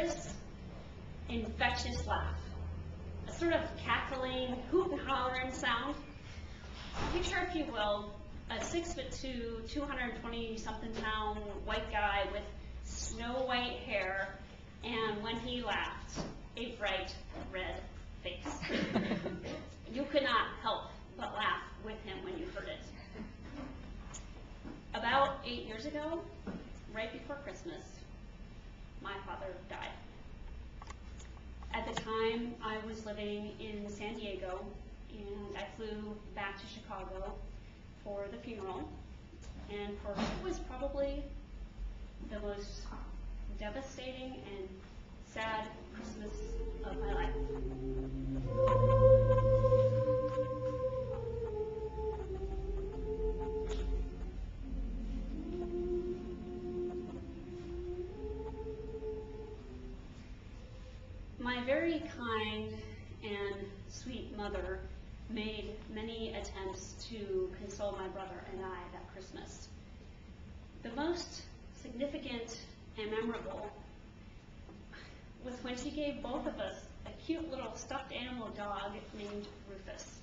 boisterous, infectious laugh. A sort of cackling, hoot and hollering sound. Picture, if you will, a 6'2", 220-something pound white guy with snow white hair, and when he laughed, a bright red face. You could not help but laugh with him when you heard it. About 8 years ago, right before Christmas, my father died. At the time, I was living in San Diego, and I flew back to Chicago for the funeral, and for what was probably the most devastating and sad Christmas of my life. My very kind and sweet mother made many attempts to console my brother and I that Christmas. The most significant and memorable was when she gave both of us a cute little stuffed animal dog named Rufus.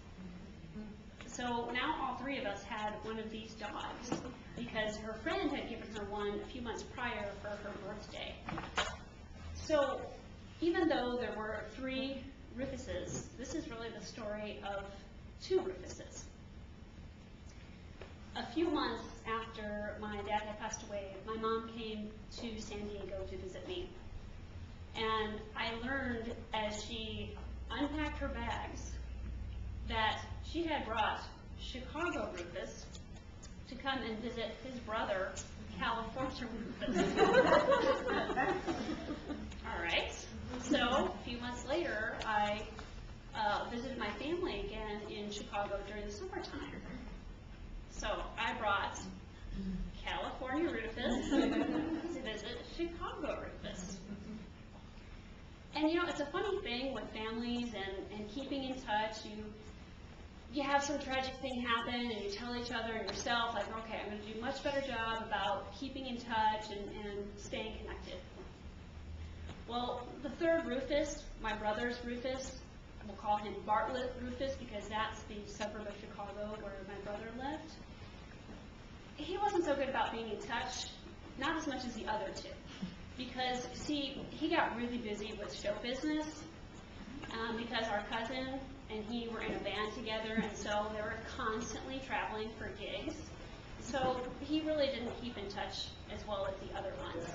So now all three of us had one of these dogs because her friend had given her one a few months prior for her birthday. So even though there were 3 Rufuses, this is really the story of 2 Rufuses. A few months after my dad had passed away, my mom came to San Diego to visit me. And I learned as she unpacked her bags that she had brought Chicago Rufus to come and visit his brother, California Rufus. All right. So a few months later, I visited my family again in Chicago during the summertime. So I brought California Rufus to visit Chicago Rufus. And you know, it's a funny thing with families and keeping in touch. You have some tragic thing happen and you tell each other and yourself, like, okay, I'm going to do a much better job about keeping in touch and staying connected. Well, the 3rd Rufus, my brother's Rufus, we'll call him Bartlett Rufus because that's the suburb of Chicago where my brother lived. He wasn't so good about being in touch, not as much as the other 2. Because, see, he got really busy with show business because our cousin and he were in a band together, and so they were constantly traveling for gigs. So he really didn't keep in touch as well as the other ones.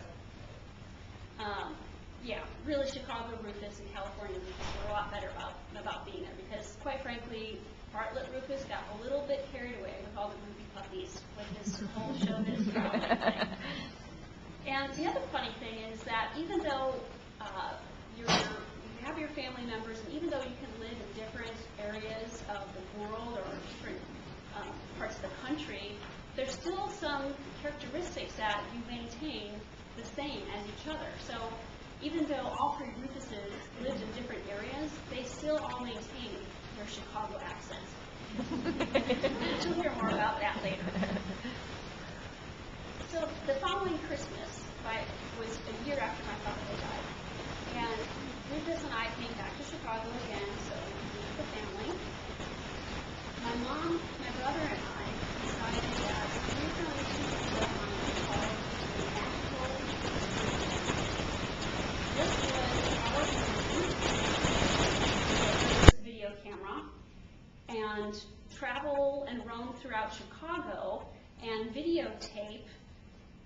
Yeah, really Chicago Rufus and California Rufus were a lot better about being there because, quite frankly, Bartlett Rufus got a little bit carried away with all the movie puppies with this whole showbiz traveling thing. And the other funny thing is that even though you have your family members, and even though you can live in different areas of the world or different parts of the country, there's still some characteristics that you maintain the same as each other. So even though all 3 Rufuses lived in different areas, they still all maintain their Chicago accents. You'll hear more about that later. So the following Christmas, was a year after my father had died, and Rufus and I came back to Chicago again, so we could meet the family. My mom, my brother, and I decided that we were going to go on what's called a magical This was our video camera and travel and roam throughout Chicago and videotape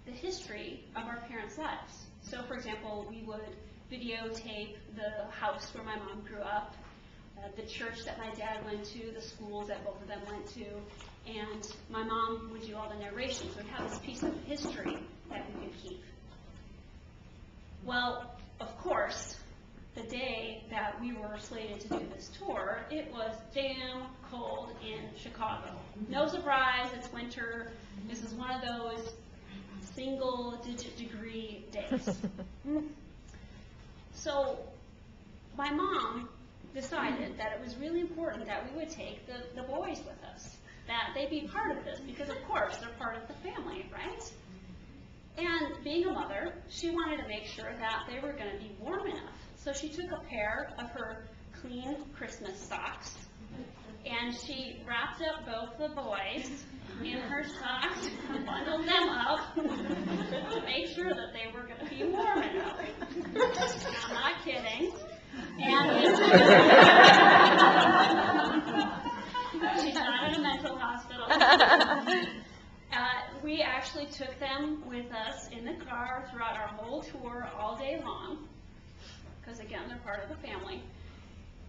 the history of our parents' lives. So, for example, we would videotape the house where my mom grew up, the church that my dad went to, the schools that both of them went to, and my mom would do all the narrations. We'd have this piece of history that we could keep. Well, of course, the day that we were slated to do this tour, it was damn cold in Chicago. No surprise, it's winter. This is one of those single-digit degree days. So my mom decided that it was really important that we would take the boys with us, that they be part of this, because of course they're part of the family, right? And being a mother, she wanted to make sure that they were going to be warm enough. So she took a pair of her clean Christmas socks, and she wrapped up both the boys in her socks and bundled them up to make sure that they were going to be warm enough. I'm not kidding. And she's not in a mental hospital. We actually took them with us in the car throughout our whole tour all day long, because again, they're part of the family.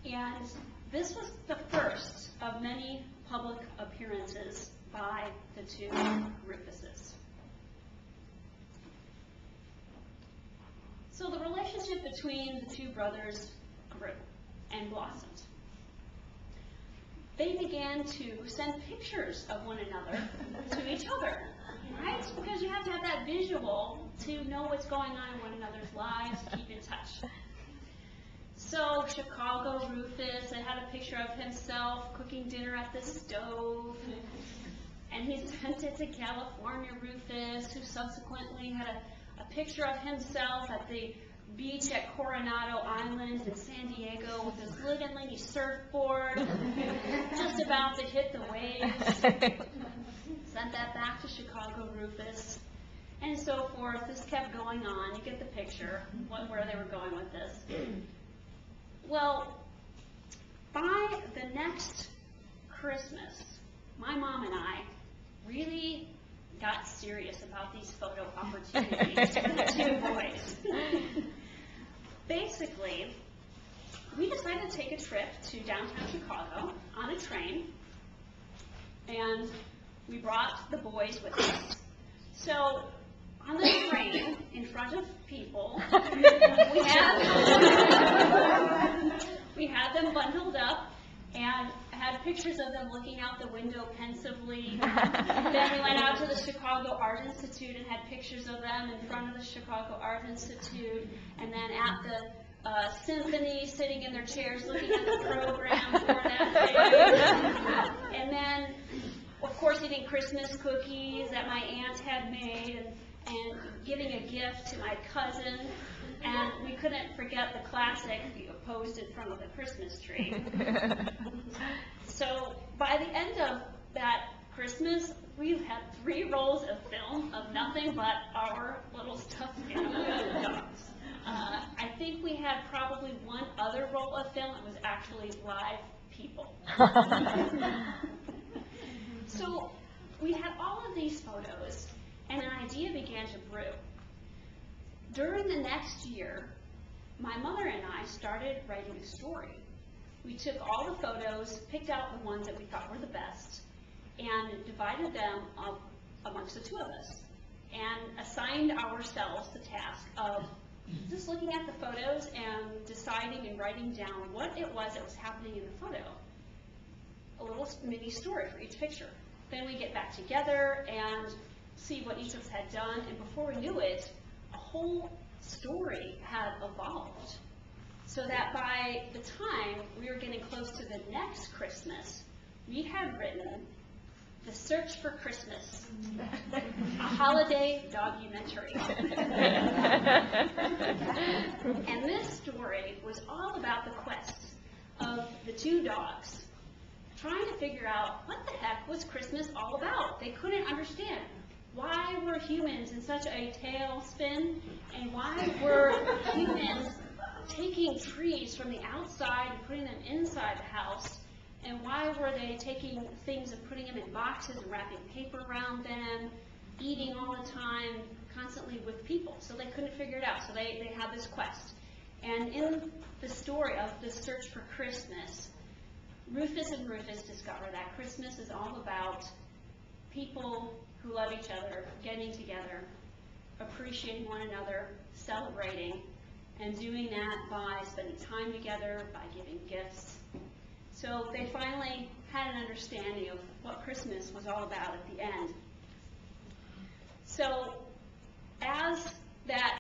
And this was the first of many public appearances by the two Rufuses. So the relationship between the two brothers grew and blossomed. They began to send pictures of one another to each other, right? Because you have to have that visual to know what's going on in one another's lives, keep in touch. So Chicago Rufus had a picture of himself cooking dinner at the stove, and he sent it to California Rufus, who subsequently had a picture of himself at the beach at Coronado Island in San Diego with his little mini surfboard, just about to hit the waves. Sent that back to Chicago Rufus, and so forth. This kept going on. You get the picture, where they were going with this. Well, by the next Christmas, my mom and I really got serious about these photo opportunities for the two boys. Basically, we decided to take a trip to downtown Chicago on a train, and we brought the boys with us. So on the train, in front of people, we had them bundled up and had pictures of them looking out the window pensively. Then we went out to the Chicago Art Institute and had pictures of them in front of the Chicago Art Institute, and then at the symphony, sitting in their chairs looking at the program for that day. And then, of course, eating Christmas cookies that my aunt had made, and giving a gift to my cousin. And we couldn't forget the classic posed in front of the Christmas tree. So by the end of that Christmas, we had 3 rolls of film of nothing but our little stuffed animal dogs. I think we had probably one other roll of film that was actually live people. So we had all of these photos, and an idea began to brew. During the next year, my mother and I started writing a story. We took all the photos, picked out the ones that we thought were the best, and divided them up amongst the two of us, and assigned ourselves the task of just looking at the photos and deciding and writing down what it was that was happening in the photo. A little mini story for each picture. Then we get back together and see what each of us had done, and before we knew it, a whole story had evolved. So that by the time we were getting close to the next Christmas, we had written The Search for Christmas, a holiday documentary. And this story was all about the quest of the two dogs, trying to figure out what the heck was Christmas all about. They couldn't understand. Why were humans in such a tailspin, and why were humans taking trees from the outside and putting them inside the house, and why were they taking things and putting them in boxes and wrapping paper around them, eating all the time, constantly with people? So they couldn't figure it out, so they had this quest. And in the story of The Search for Christmas, Rufus and Rufus discover that Christmas is all about people who love each other, getting together, appreciating one another, celebrating, and doing that by spending time together, by giving gifts. So they finally had an understanding of what Christmas was all about at the end. So as that